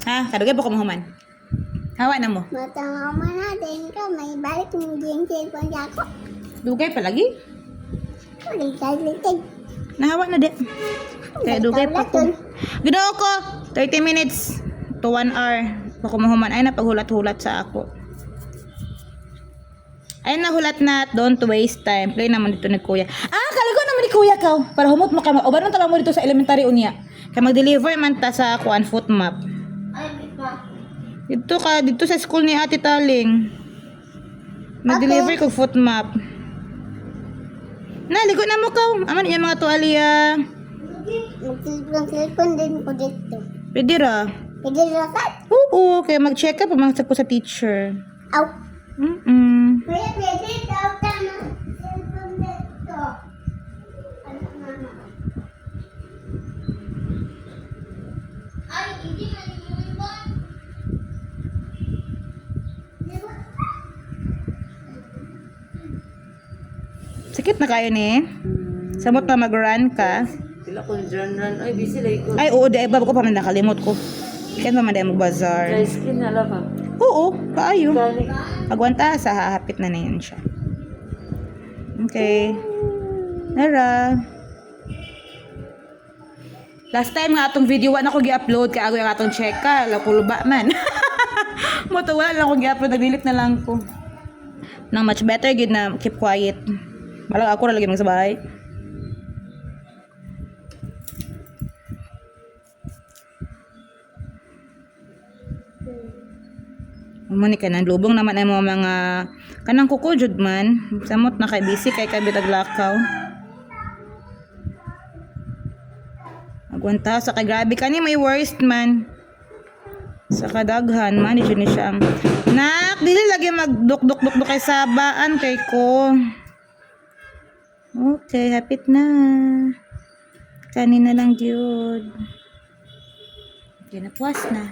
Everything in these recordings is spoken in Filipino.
Ha? Kadugay pa ko mahuman. Hawa na mo. Matang natin ka, may balik mong din cellphone ako. Dugay pa lagi? Litig. Nahawa na di. Kaya dugay pa ko. Ginoo ko. 30 minutes to 1 hour. Pa ko mahuman. Ay napaghulat-hulat sa ako. Ay nahulat na. Don't waste time. Play naman dito ni kuya. Kaligo naman ni kuya ka. Para humot mo ka. O ba nang tala mo dito sa elementary unya? Kaya mag-deliver man ta sa kuan foot map. Dito ka, dito sa school ni Ate Taling. Mag-deliver ko foot map. Ligo na mo ka. Aman yung mga tuwalya. Mag-cellphone din po dito. Pwede ra. Pwede rakat? Oo, kaya mag-check up pamangsa ko sa teacher. Aw. Kaya Pwede daw ka na cellphone dito. Ano mama? Ay, hindi malimutan ba? sakit na kayo ni. Samot na mag-run ka. Sila ko run. Ay, busy like ko. Ay, oo, di ba ko pa man nakalimot ko. Kaya pa man dahil mag-bazaar. Dry skin na lang ha. Oo, kaayo. Kani. Pagwanta sa hahapit na yun siya. Okay. Nara. Last time nga atong video wala na ko gi-upload kaya ako yung atong check ka. Lakuluba man. Moto wala lang ko gi-upload. Nag-delete na lang ko. Nang much better gid na keep quiet. Malang ako na lagi magsabahay. Umani ka ng lubong naman ay mga kanang kuko jud man. Samot na kay busy kay bitag lakaw. Agwanta sa kay grabe kani may worst man. Sa kadaghan man jud ni siya. Nak, dili lagi magduk-duk-duk kay sabaan kay ko. Okay, hapit na. Kanina lang jud. Okay, napuas na.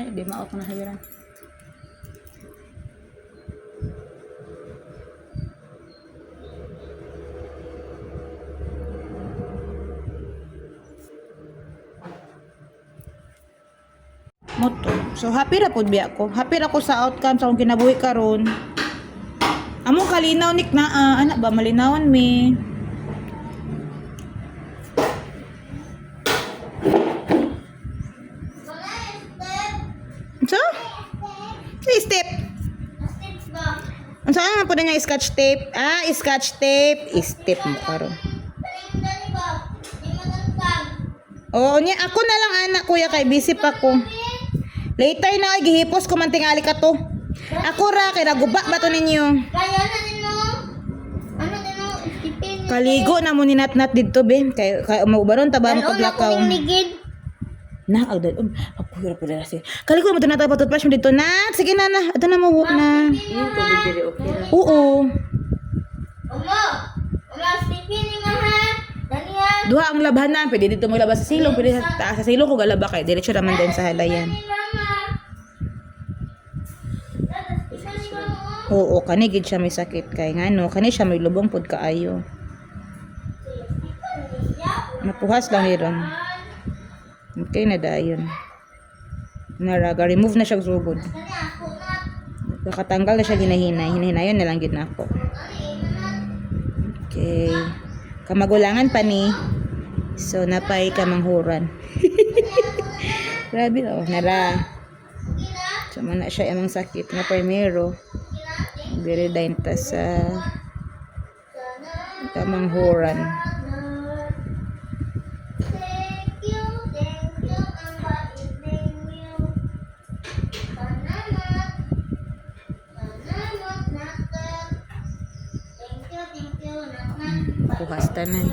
Ay, di mao ko na hayaran. Moto. So happy ra pud biya ko. Happy ra ko sa outcome sa akong kinabuhi karon. Among kalinaw nik na anak ba malinawan mi. So? Step. Ang saan man po na niya scotch tape? Scotch tape. Step mo karon. Oo, niya ako na lang anak kuya kay busy pa ko. Later na gihipos ko man tingali ka to. Ako ra kay naguba ba to ninyo? Kaya na din mo. Ano din mo? Tipin. Kaligo na mo ni Natnat didto be kay maubaron ta ba mo paglakaw. Na agdal ako hira pud ra si. Kaligo mo to na ta toothbrush mo dito Nat. Sige na na. Ato na mo na. Yung tubig diri okay ra. Oo. Oma, tipin ni mo ha. Daniya. Duha ang labhanan, pwede dito maglaba sa silong, pwede sa taas sa silong ko galaba kay diretso naman din sa halayan. Oo, kani gid siya may sakit kay ngano, kani siya may lubong pud kaayo. Napuhas lang iron. Okay na dayon. Naraga remove na siya sugod. Nakatanggal na siya ginahinay, hinahinayon na lang gid nako. Okay. Kamagulangan pa ni. So napay kamanghuran. Grabe oh, nara. So man na siya amang sakit nga primero. Diri dayon ta sa kamanghuran. Puhas tanan.